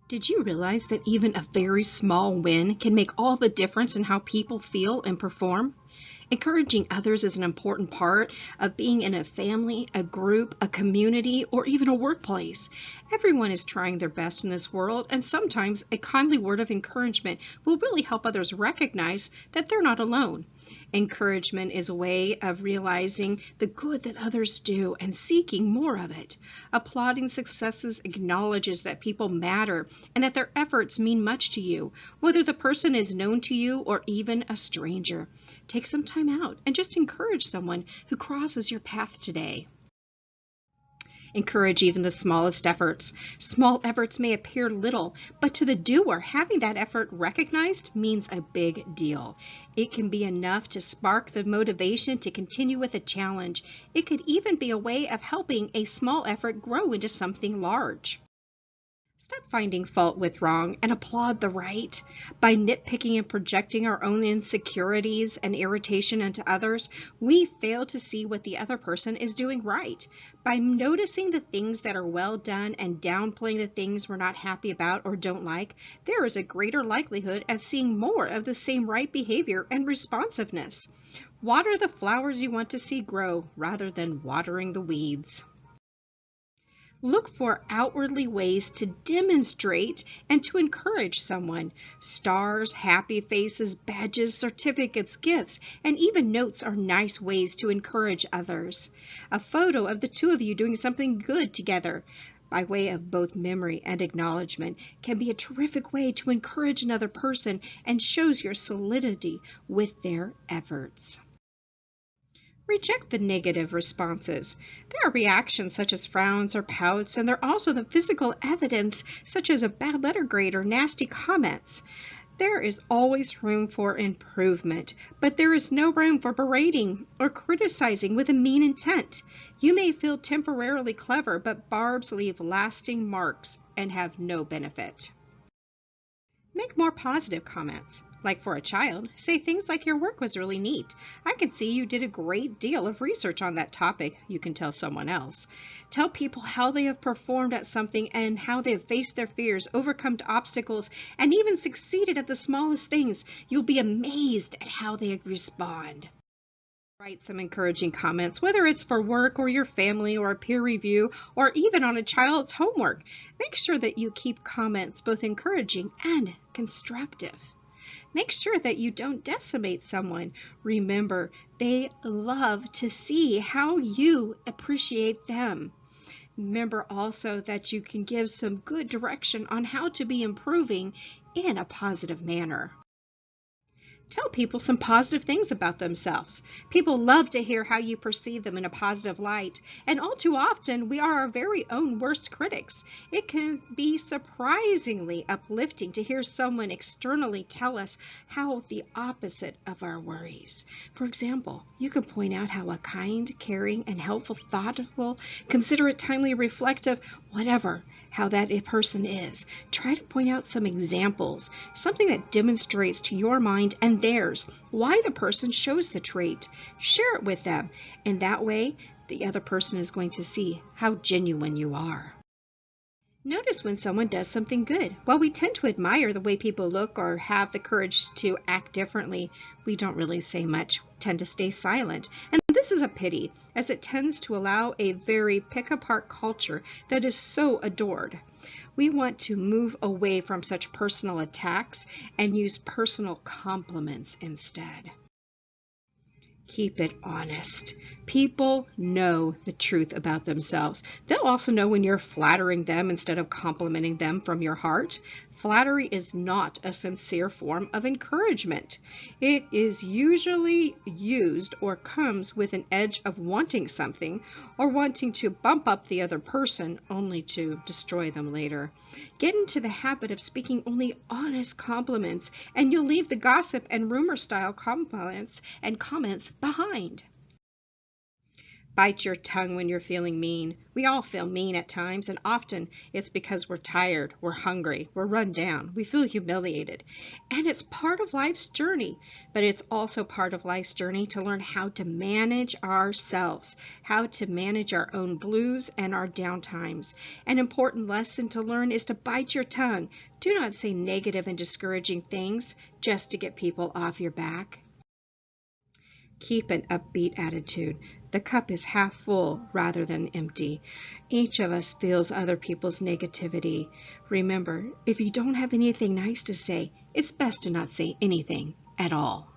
Did you realize that even a very small win can make all the difference in how people feel and perform? Encouraging others is an important part of being in a family, a group, a community, or even a workplace. Everyone is trying their best in this world, and sometimes a kindly word of encouragement will really help others recognize that they're not alone. Encouragement is a way of realizing the good that others do and seeking more of it. Applauding successes acknowledges that people matter and that their efforts mean much to you, whether the person is known to you or even a stranger. Take some time out and just encourage someone who crosses your path today. Encourage even the smallest efforts. Small efforts may appear little, but to the doer, having that effort recognized means a big deal. It can be enough to spark the motivation to continue with a challenge. It could even be a way of helping a small effort grow into something large. Stop finding fault with wrong and applaud the right. By nitpicking and projecting our own insecurities and irritation onto others, we fail to see what the other person is doing right. By noticing the things that are well done and downplaying the things we're not happy about or don't like, there is a greater likelihood of seeing more of the same right behavior and responsiveness. Water the flowers you want to see grow rather than watering the weeds. Look for outwardly ways to demonstrate and to encourage someone. Stars, happy faces, badges, certificates, gifts, and even notes are nice ways to encourage others. A photo of the two of you doing something good together, by way of both memory and acknowledgement, can be a terrific way to encourage another person and shows your solidity with their efforts. Reject the negative responses. There are reactions such as frowns or pouts, and there are also the physical evidence such as a bad letter grade or nasty comments. There is always room for improvement, but there is no room for berating or criticizing with a mean intent. You may feel temporarily clever, but barbs leave lasting marks and have no benefit. Make more positive comments. Like for a child, say things like, "Your work was really neat. I can see you did a great deal of research on that topic," you can tell someone else. Tell people how they have performed at something and how they have faced their fears, overcome obstacles, and even succeeded at the smallest things. You'll be amazed at how they respond. Write some encouraging comments, whether it's for work or your family or a peer review or even on a child's homework. Make sure that you keep comments both encouraging and constructive. Make sure that you don't decimate someone. Remember, they love to see how you appreciate them. Remember also that you can give some good direction on how to be improving in a positive manner. Tell people some positive things about themselves. People love to hear how you perceive them in a positive light, and all too often we are our very own worst critics. It can be surprisingly uplifting to hear someone externally tell us how the opposite of our worries. For example, you can point out how a kind, caring, and helpful, thoughtful, considerate, timely, reflective, whatever, how that person is. Try to point out some examples, something that demonstrates to your mind and theirs why the person shows the trait. Share it with them, and that way the other person is going to see how genuine you are. Notice when someone does something good. While we tend to admire the way people look or have the courage to act differently, we don't really say much, tend to stay silent. And this is a pity, as it tends to allow a very pick-apart culture that is so adored. We want to move away from such personal attacks and use personal compliments instead. Keep it honest. People know the truth about themselves. They'll also know when you're flattering them instead of complimenting them from your heart. Flattery is not a sincere form of encouragement. It is usually used or comes with an edge of wanting something or wanting to bump up the other person only to destroy them later. Get into the habit of speaking only honest compliments, and you'll leave the gossip and rumor style compliments and comments behind. Bite your tongue when you're feeling mean. We all feel mean at times, and often it's because we're tired, we're hungry, we're run down, we feel humiliated. And it's part of life's journey, but it's also part of life's journey to learn how to manage ourselves, how to manage our own blues and our down times. An important lesson to learn is to bite your tongue. Do not say negative and discouraging things just to get people off your back. Keep an upbeat attitude. The cup is half full rather than empty. Each of us feels other people's negativity. Remember, if you don't have anything nice to say, it's best to not say anything at all.